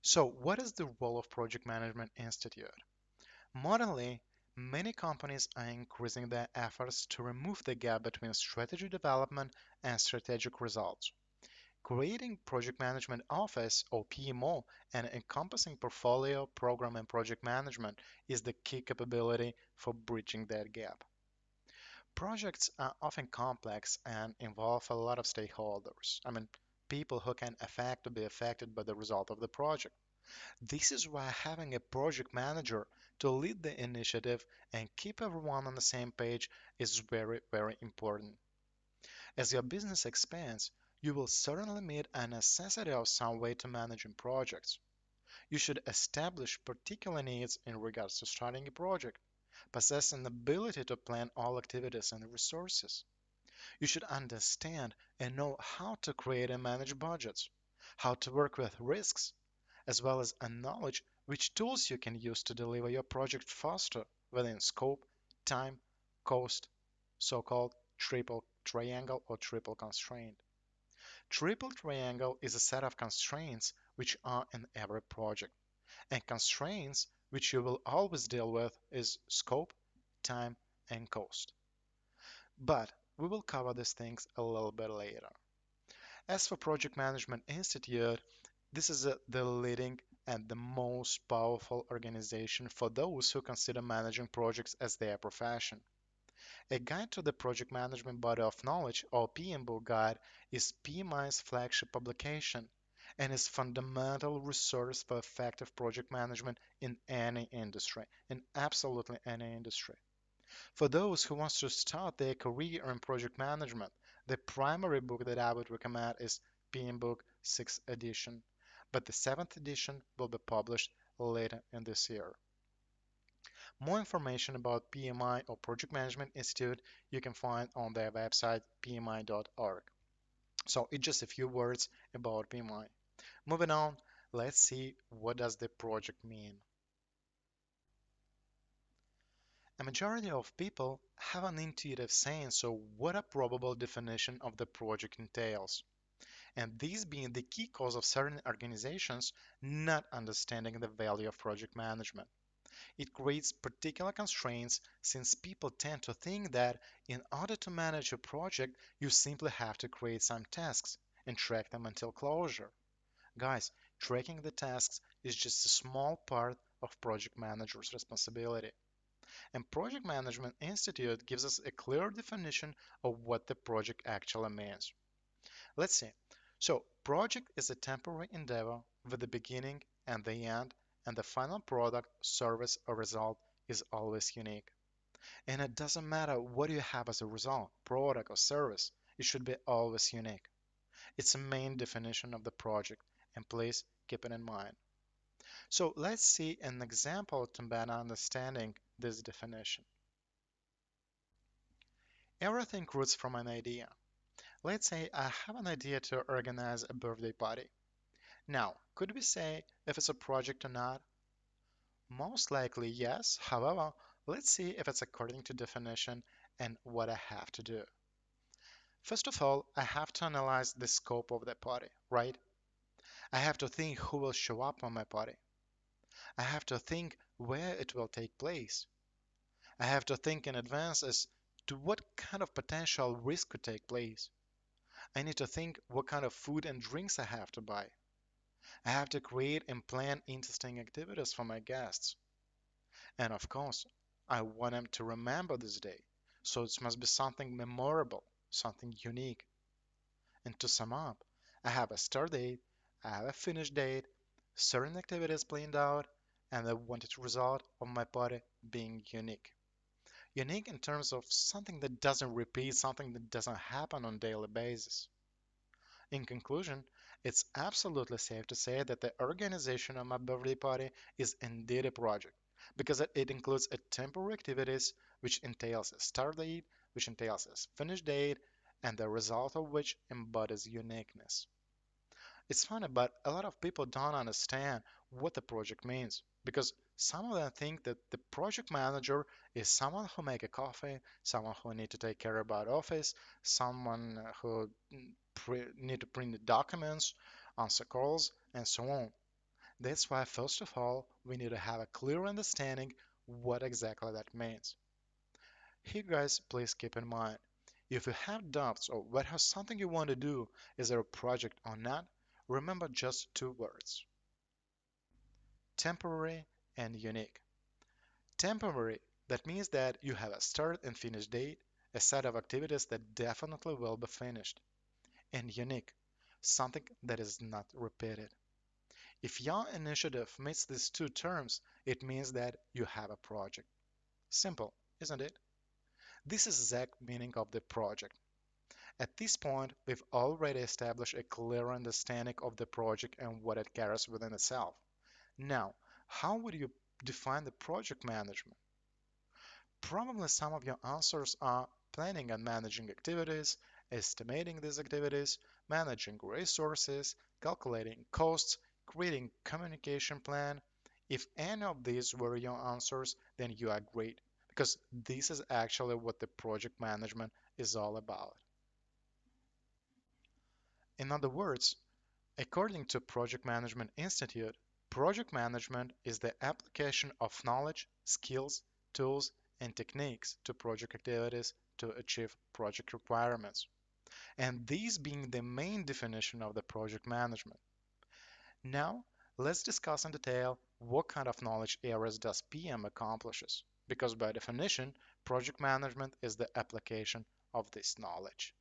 So, what is the role of Project Management Institute? Modernly, many companies are increasing their efforts to remove the gap between strategy development and strategic results. Creating Project Management Office or PMO and encompassing portfolio, program, and project management is the key capability for bridging that gap. Projects are often complex and involve a lot of stakeholders. People who can affect or be affected by the result of the project. This is why having a project manager to lead the initiative and keep everyone on the same page is very, very important. As your business expands, you will certainly meet a necessity of some way to managing projects. You should establish particular needs in regards to starting a project, possess an ability to plan all activities and resources. You should understand and know how to create and manage budgets, how to work with risks, as well as a knowledge which tools you can use to deliver your project faster within scope, time, cost, so-called triple triangle or triple constraint. Triple triangle is a set of constraints which are in every project, and constraints which you will always deal with is scope, time, and cost. But we will cover these things a little bit later. As for Project Management Institute, this is the leading and the most powerful organization for those who consider managing projects as their profession. A guide to the project management body of knowledge, or PMBOK guide, is PMI's flagship publication and is fundamental resource for effective project management in any industry, in absolutely any industry. For those who want to start their career in project management, the primary book that I would recommend is PMBOK 6th edition, but the 7th edition will be published later in this year. More information about PMI or Project Management Institute you can find on their website pmi.org. So it's just a few words about PMI. Moving on, let's see what does the project mean. A majority of people have an intuitive sense of what a probable definition of the project entails, and this being the key cause of certain organizations not understanding the value of project management. It creates particular constraints since people tend to think that in order to manage a project, you simply have to create some tasks and track them until closure. Guys, tracking the tasks is just a small part of project manager's responsibility. And Project Management Institute gives us a clear definition of what the project actually means. Let's see. So, project is a temporary endeavor with the beginning and the end, and the final product, service, or result is always unique. And it doesn't matter what you have as a result, product or service, it should be always unique. It's a main definition of the project, and please keep it in mind. So let's see an example to better understanding this definition. Everything roots from an idea. Let's say I have an idea to organize a birthday party. Now, could we say if it's a project or not? Most likely yes. However, let's see if it's according to definition and what I have to do. First of all, I have to analyze the scope of the party, right? I have to think who will show up on my party. I have to think where it will take place. I have to think in advance as to what kind of potential risk could take place. I need to think what kind of food and drinks I have to buy. I have to create and plan interesting activities for my guests. And of course, I want them to remember this day. So it must be something memorable, something unique. And to sum up, I have a start date, I have a finish date, certain activities planned out, and the wanted result of my party being unique. Unique in terms of something that doesn't repeat, something that doesn't happen on a daily basis. In conclusion, it's absolutely safe to say that the organization of my birthday party is indeed a project because it includes a temporary activities which entails a start date, which entails a finish date, and the result of which embodies uniqueness. It's funny, but a lot of people don't understand what the project means because some of them think that the project manager is someone who make a coffee, someone who need to take care about office, someone who need to print the documents, answer calls, and so on. That's why, first of all, we need to have a clear understanding what exactly that means. Here, guys, please keep in mind, if you have doubts or whether something you want to do is a project or not, remember just two words: temporary and unique. Temporary, that means that you have a start and finish date, a set of activities that definitely will be finished. And unique, something that is not repeated. If your initiative meets these two terms, it means that you have a project. Simple, isn't it? This is exact meaning of the project. At this point, we've already established a clear understanding of the project and what it carries within itself. Now, how would you define the project management? Probably some of your answers are planning and managing activities, estimating these activities, managing resources, calculating costs, creating communication plan. If any of these were your answers, then you are great, because this is actually what the project management is all about. In other words, according to Project Management Institute, project management is the application of knowledge, skills, tools, and techniques to project activities to achieve project requirements. And these being the main definition of the project management. Now, let's discuss in detail what kind of knowledge areas does PM accomplishes, because by definition, project management is the application of this knowledge.